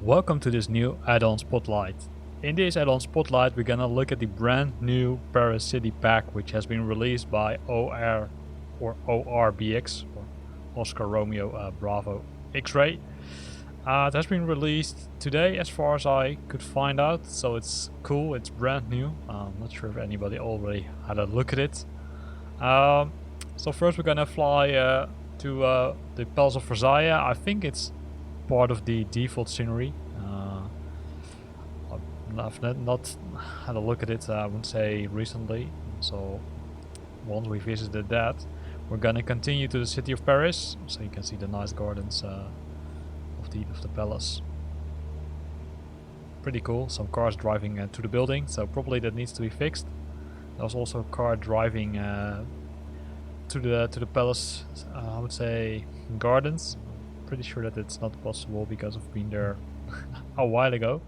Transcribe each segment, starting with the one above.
Welcome to this new Addon Spotlight. In this Addon Spotlight we're gonna look at the brand new Paris City Pack, which has been released by ORBX, or Oscar Romeo Bravo X-Ray. It has been released today as far as I could find out, so it's cool, it's brand new. I'm not sure if anybody already had a look at it. So first we're gonna fly to the Palace of Versailles. I think it's part of the default scenery. I've not had a look at it, I would say recently, so once we visited that we're gonna continue to the city of Paris, so you can see the nice gardens of the palace. Pretty cool. Some cars driving to the building, so probably that needs to be fixed. There's also a car driving to the palace, I would say gardens. Pretty sure that it's not possible because I've been there a while ago,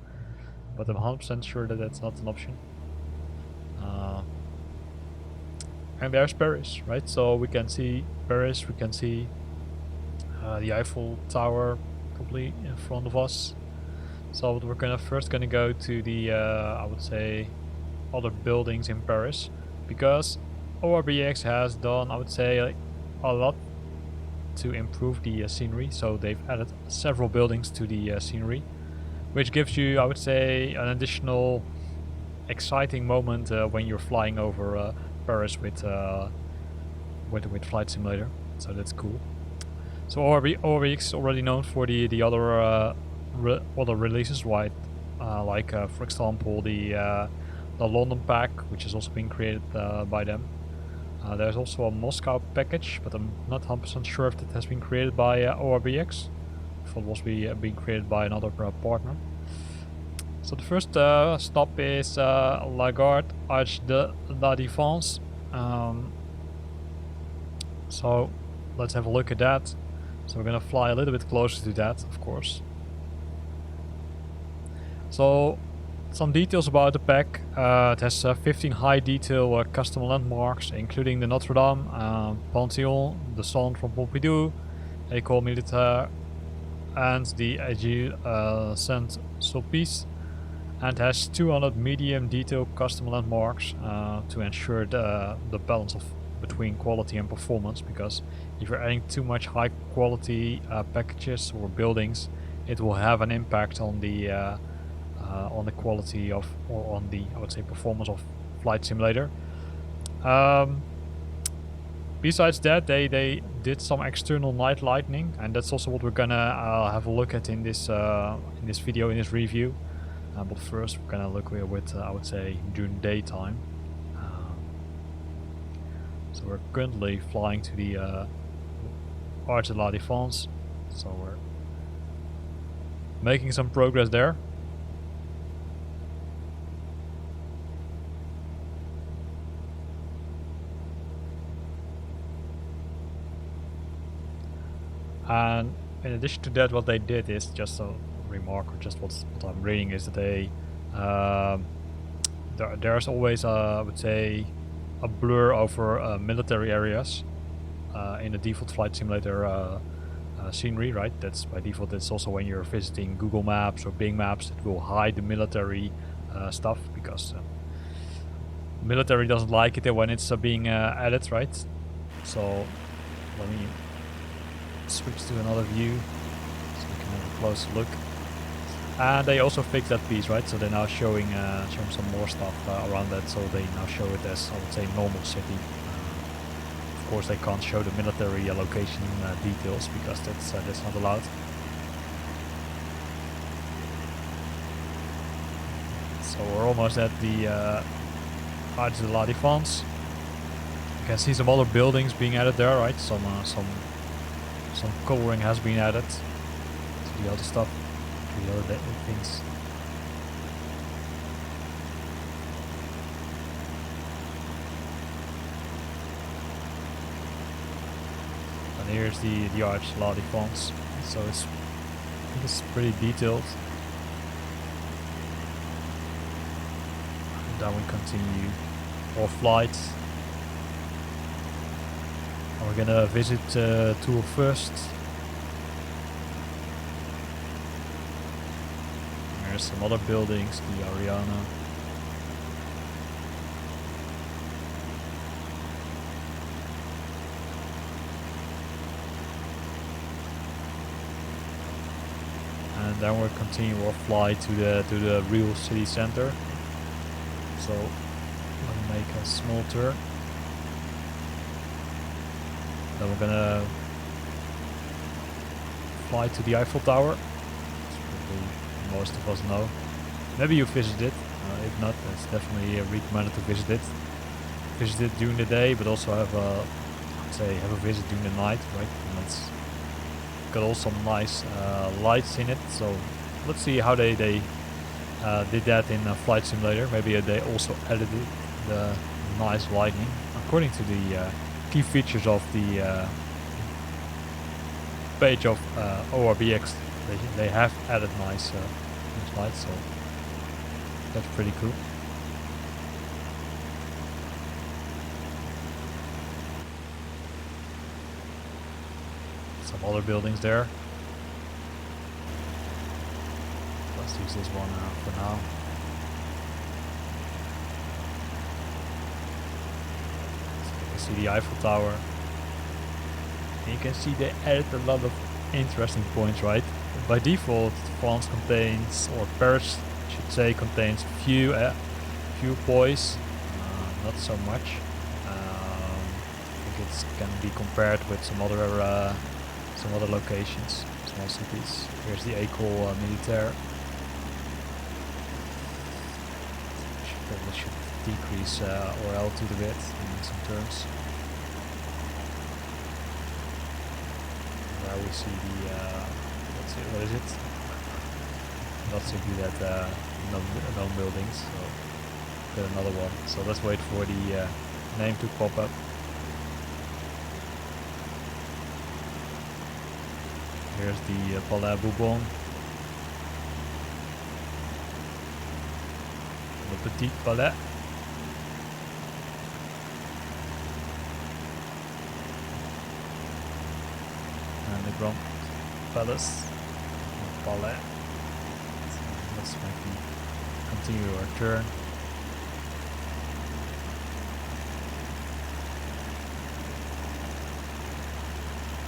but I'm 100% sure that that's not an option. And there's Paris, right? So we can see Paris, we can see the Eiffel Tower probably in front of us. So we're first gonna go to the I would say other buildings in Paris, because ORBX has done, I would say, a lot to improve the scenery. So they've added several buildings to the scenery, which gives you, I would say, an additional exciting moment when you're flying over Paris with Flight Simulator. So that's cool. So ORBX is already known for the other releases, right? Like for example the London pack, which has also been created by them. There's also a Moscow package, but I'm not 100% sure if that has been created by ORBX, if it was being created by another partner. So the first stop is La Gare Arche de la Défense. So let's have a look at that. So we're gonna fly a little bit closer to that, of course. So some details about the pack. It has 15 high detail custom landmarks, including the Notre Dame, Panthéon, the Centre Pompidou, École Militaire, and the Église Saint-Sulpice, and has 200 medium detail custom landmarks to ensure the balance between quality and performance, because if you're adding too much high quality packages or buildings, it will have an impact on the quality of, or on the, I would say, performance of Flight Simulator. Besides that, they did some external night lighting, and that's also what we're gonna have a look at in this video, in this review. But first we're gonna look with I would say during daytime. So we're currently flying to the Arche de la Défense, so we're making some progress there. And in addition to that, what they did is, just a remark, or just what I'm reading, is that they there's always I would say a blur over military areas in the default Flight Simulator scenery, right? That's by default. It's also when you're visiting Google Maps or Bing Maps, it will hide the military stuff, because military doesn't like it when it's being added, right? So let me switch to another view so we can have a closer look. And they also fixed that piece, right? So they're now showing some more stuff around that. So they now show it as, I would say, normal city. Of course, they can't show the military location details, because that's not allowed. So we're almost at the Arche de la Défense. You can see some other buildings being added there, right? Some coloring has been added to the other stuff, to the other things. And here's the Arche de la Défense. So I think it's pretty detailed. And then we continue our flight. And we're gonna visit Tour first. Here's some other buildings, the Ariana. And then we'll continue our flight to the real city center. So we'll make a small turn. Then we're gonna fly to the Eiffel Tower. That's probably most of us know. Maybe you visited it. If not, it's definitely recommended to visit it. Visit it during the day, but also have a visit during the night, right? And it's got all some nice lights in it. So let's see how they did that in Flight Simulator. Maybe they also added the nice lighting according to the key features of the page of ORBX. They have added nice lights, so that's pretty cool. Some other buildings there. Let's use this one for now. So you can see the Eiffel Tower. And you can see they added a lot of interesting points, right? By default, France contains, or Paris I should say, contains few points, not so much. I think it can be compared with some other locations, small cities. Here's the École Militaire. Probably should decrease our altitude a bit in some terms. There we see the let's see, what is it? Not simply that known buildings. So got another one. So let's wait for the name to pop up. Here's the Palais Bourbon. Le Petit Palais. And the Grand Palace. Palais. So let's maybe continue our turn.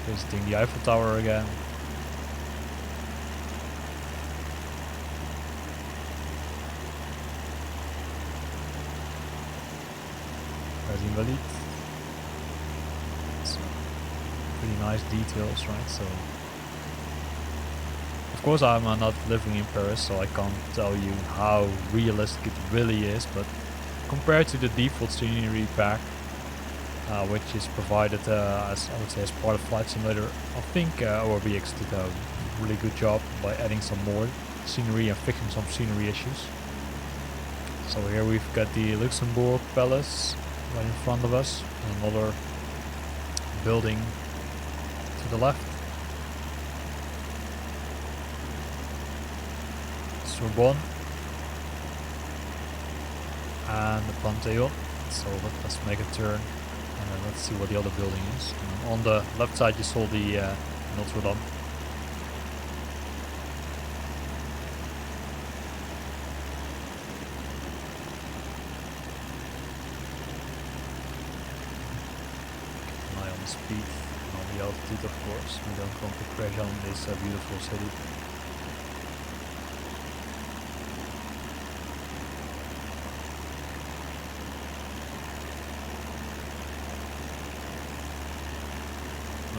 Visiting the Eiffel Tower again. Invalid. So pretty nice details, right? So of course I'm not living in Paris, so I can't tell you how realistic it really is, but compared to the default scenery pack, which is provided as I would say as part of Flight Simulator, I think ORBX did a really good job by adding some more scenery and fixing some scenery issues. So here we've got the Luxembourg Palace right in front of us, another building to the left. Sorbonne and the Panthéon. So let's make a turn and let's see what the other building is. And on the left side you saw the Notre Dame. Speed and on the altitude, of course. We don't want to crash on this beautiful city.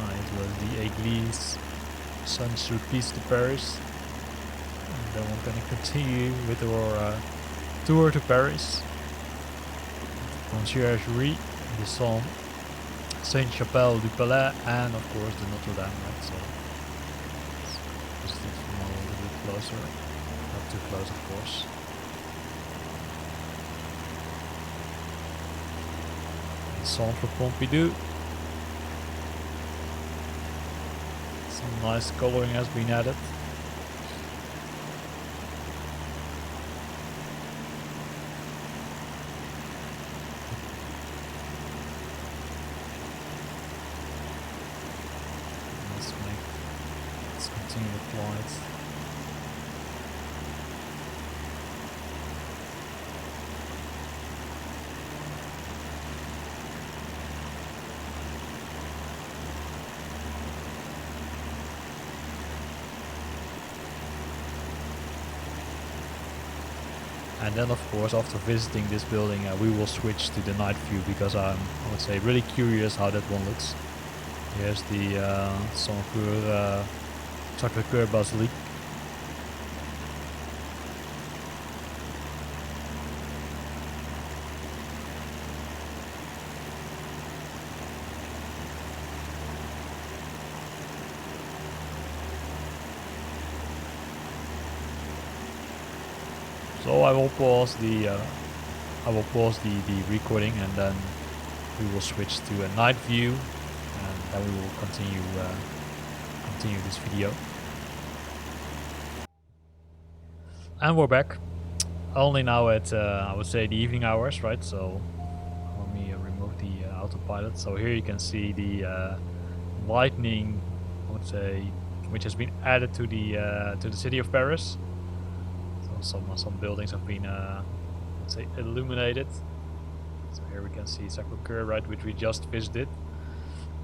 It was the Église Saint-Sulpice to Paris. And then we're going to continue with our tour to Paris. Conciergerie, the Sainte-Chapelle du Palais, and of course the Notre Dame, right? So let's just from a little bit closer, not too close of course. The Centre Pompidou. Some nice coloring has been added. Let's continue the flight. And then of course after visiting this building we will switch to the night view, because I'm, I would say, really curious how that one looks. Here's the Sacré-Cœur Basilique. So I will pause the recording, and then we will switch to a night view, and then we will continue this video. And we're back. Only now at I would say the evening hours, right? So let me remove the autopilot. So here you can see the lightning, I would say, which has been added to the city of Paris. Some buildings have been, let's say, illuminated. So here we can see Sacré-Cœur, right, which we just visited.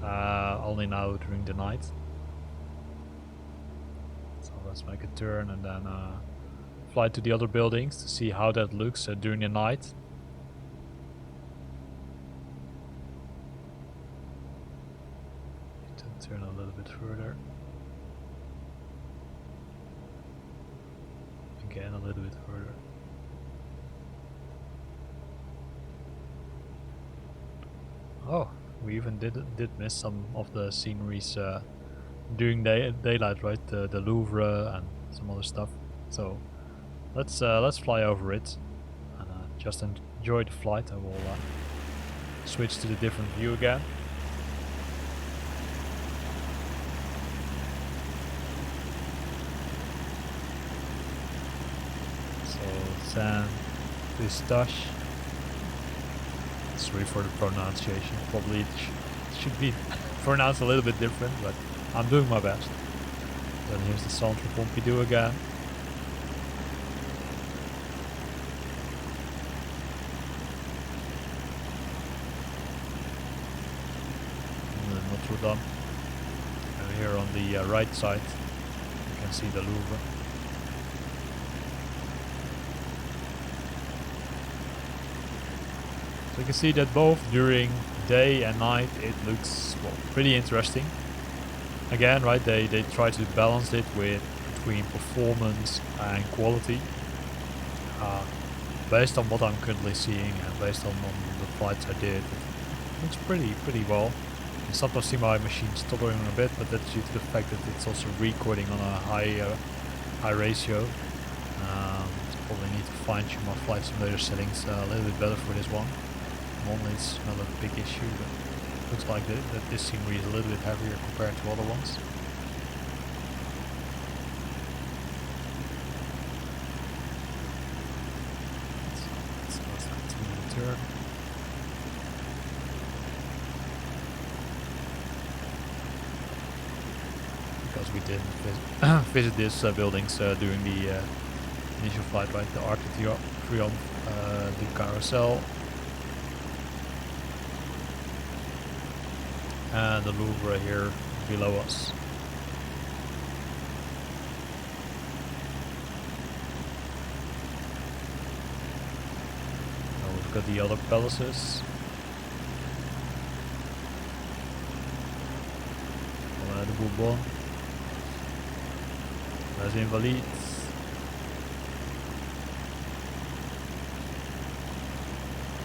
Only now during the night. So let's make a turn and then fly to the other buildings to see how that looks during the night. Need to turn a little bit further. Again, a little bit further. Oh, we even did miss some of the sceneries during daylight, right? The Louvre and some other stuff. So let's fly over it and just enjoy the flight. I will switch to the different view again. Saint-Pistache. Sorry for the pronunciation. Probably it should be pronounced a little bit different, but I'm doing my best. Then here's the Centre Pompidou again. And then Notre Dame. And here on the right side you can see the Louvre. So you can see that both during day and night it looks, well, pretty interesting. Again, right, they try to balance it between performance and quality. Based on what I'm currently seeing and based on the flights I did, it looks pretty well. You sometimes see my machine stuttering a bit, but that's due to the fact that it's also recording on a high ratio. Probably need to fine-tune my flight simulator settings a little bit better for this one. Normally it's not a big issue, but it looks like that this scenery is a little bit heavier compared to other ones. Let's continue the turn. Because we didn't visit these buildings during the initial flight, right? The Arc de Triomphe, the Carousel, and the Louvre here below us. Now we've got the other palaces. The Bourbon, Les Invalides,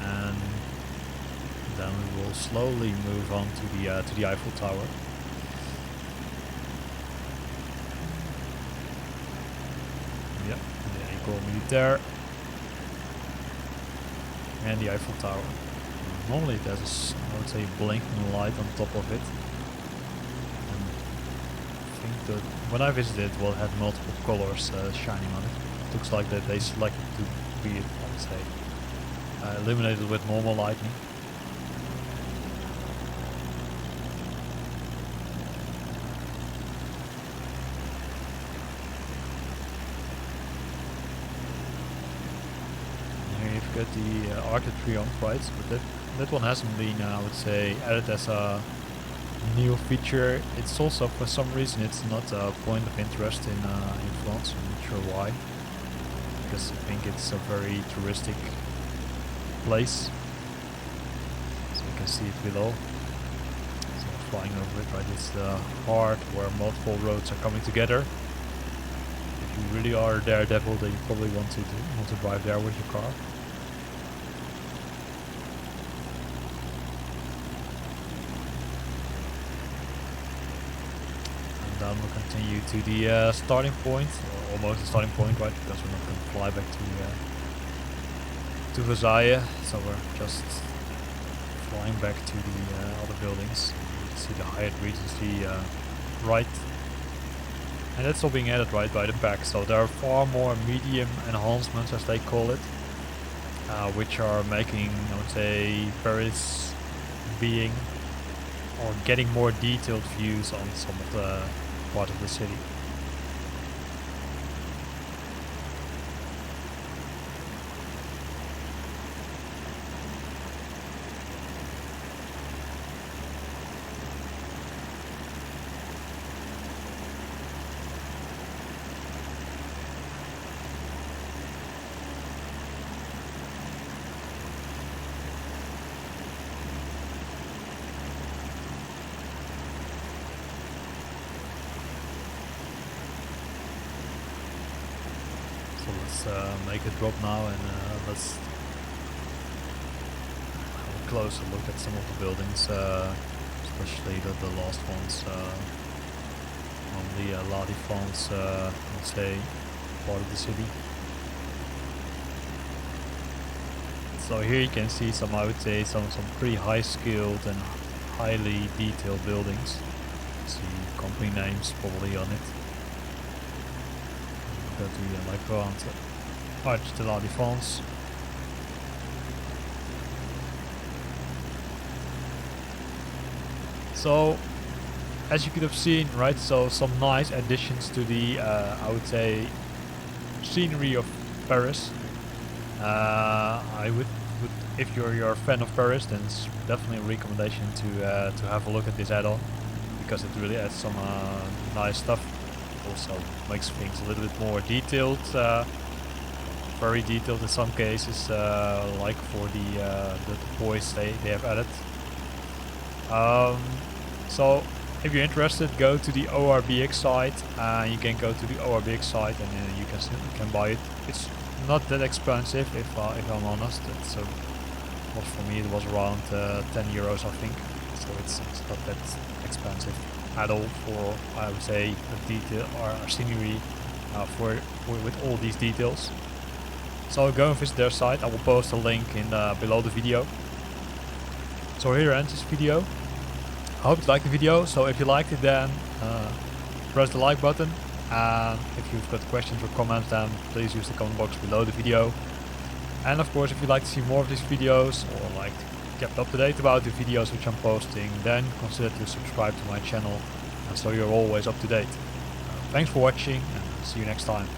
and then we will slowly move on to the Eiffel Tower. Yep, the École Militaire and the Eiffel Tower. Normally it has I would say, blinking light on top of it. And I think that when I visited, it will have multiple colors shining on it. It looks like that they selected to be, I would say, illuminated with normal lighting. Got the Arc de Triomphe, right? But that one hasn't been, I would say, added as a new feature. It's also, for some reason, it's not a point of interest in France. I'm not sure why. because I think it's a very touristic place. So you can see it below. So flying over it, right? It's the heart where multiple roads are coming together. If you really are a daredevil, then you probably want to drive there with your car. And then we'll continue to the starting point, or almost the starting point, right? Because we're not going to fly back to Versailles, so we're just flying back to the other buildings. You can see the Hyatt Regency right, and that's all being added right by the back. So there are far more medium enhancements, as they call it, which are making, I would say, Paris being or getting more detailed views on some of the part of the city. So let's make a drop now, and let's have a closer look at some of the buildings, especially the last ones on the La Défense, let's say, part of the city. So here you can see some, I would say, some pretty high-skilled and highly detailed buildings. You see company names probably on it. Go to La Grande Arch de la Défense. So, as you could have seen, right, so some nice additions to the, I would say, scenery of Paris. I would, if you're a fan of Paris, then it's definitely a recommendation to have a look at this add-on, because it really adds some nice stuff. Also makes things a little bit more detailed, very detailed in some cases, like for the boys they have added. So if you're interested, go to the ORBX site, and you can go to the ORBX site and you can buy it. It's not that expensive, if I'm honest. It's well, for me it was around 10 euros, I think. So it's not that expensive at all for, I would say, a detail or scenery with all these details. So go and visit their site. I will post a link in below the video. So here ends this video. I hope you liked the video. So if you liked it, then press the like button, and if you've got questions or comments, then please use the comment box below the video. And of course, if you'd like to see more of these videos, or like kept up to date about the videos which I'm posting, then consider to subscribe to my channel, and so you're always up to date. Thanks for watching, and see you next time.